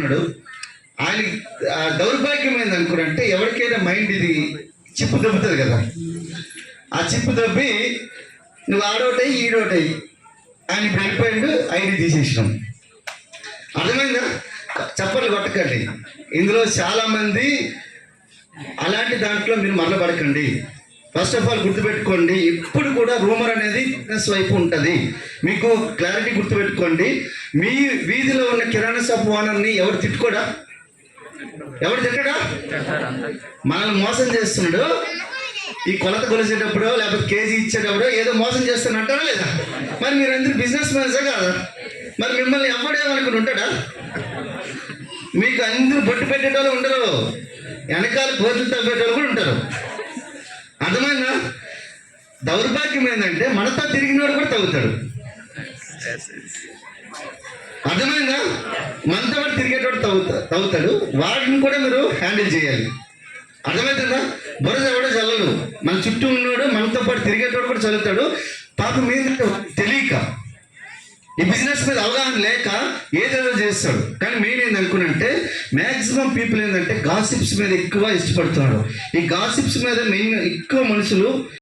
అనుకున్నాడు. ఆయన దౌర్భాగ్యం ఏంది అనుకున్నాడంటే, ఎవరికైనా మైండ్ ఇది చిప్పు దొబ్బుతుంది కదా, ఆ చిప్పు దొబ్బి నువ్వు ఆడోటయి ఈడోటయి ఆయన వెళ్ళిపోయాడు. ఐడి తీసేసినాం. అర్థమైందా? చప్పట్లు కొట్టకండి. ఇందులో చాలామంది అలాంటి దాంట్లో మీరు మరలబడకండి. ఫస్ట్ ఆఫ్ ఆల్ గుర్తుపెట్టుకోండి, ఎప్పుడు కూడా రూమర్ అనేది బిజినెస్ వైపు ఉంటుంది. మీకు క్లారిటీ గుర్తుపెట్టుకోండి. మీ వీధిలో ఉన్న కిరాణా షాప్ ఓనర్ని ఎవరు తిట్టుకోడా? ఎవరు తిట్టడా? మనల్ని మోసం చేస్తున్నాడు. ఈ కొలత కొలిసేటప్పుడు లేకపోతే కేజీ ఇచ్చేటప్పుడు ఏదో మోసం చేస్తాను అంటారా లేదా? మరి మీరు అందరూ బిజినెస్ మ్యాన్సే కాదా? మరి మిమ్మల్ని ఎవడేమనుకుని ఉంటాడా? మీకు అందరూ బొట్టు పెట్టేటోళ్ళు ఉండరు, వెనకాల కోతులు తవ్వేటోళ్ళు కూడా ఉంటారు. అర్థమైందా? దౌర్భాగ్యం ఏంటంటే మనతో తిరిగినోడు కూడా తవ్వుతాడు. అర్థమైందా? మనతో పాటు తిరిగేటోడు తవ్వుతాడు. వాటిని కూడా మీరు హ్యాండిల్ చేయాలి. అర్థమవుతుందా? బురద ఎవడో చల్లడు. మన చుట్టూ ఉన్నాడు, మనతో పాటు తిరిగేటోడు కూడా చల్లుతాడు. పాపం మీద తెలియక, ఈ బిజినెస్ మీద అవగాహన లేక ఏదేదో చేస్తాడు. కానీ మెయిన్ ఏందనుకున్నంటే మ్యాక్సిమం పీపుల్ ఏంటంటే గాసిప్స్ మీద ఎక్కువ ఇష్టపడుతున్నారు. ఈ గాసిప్స్ మీద మెయిన్ ఎక్కువ మనుషులు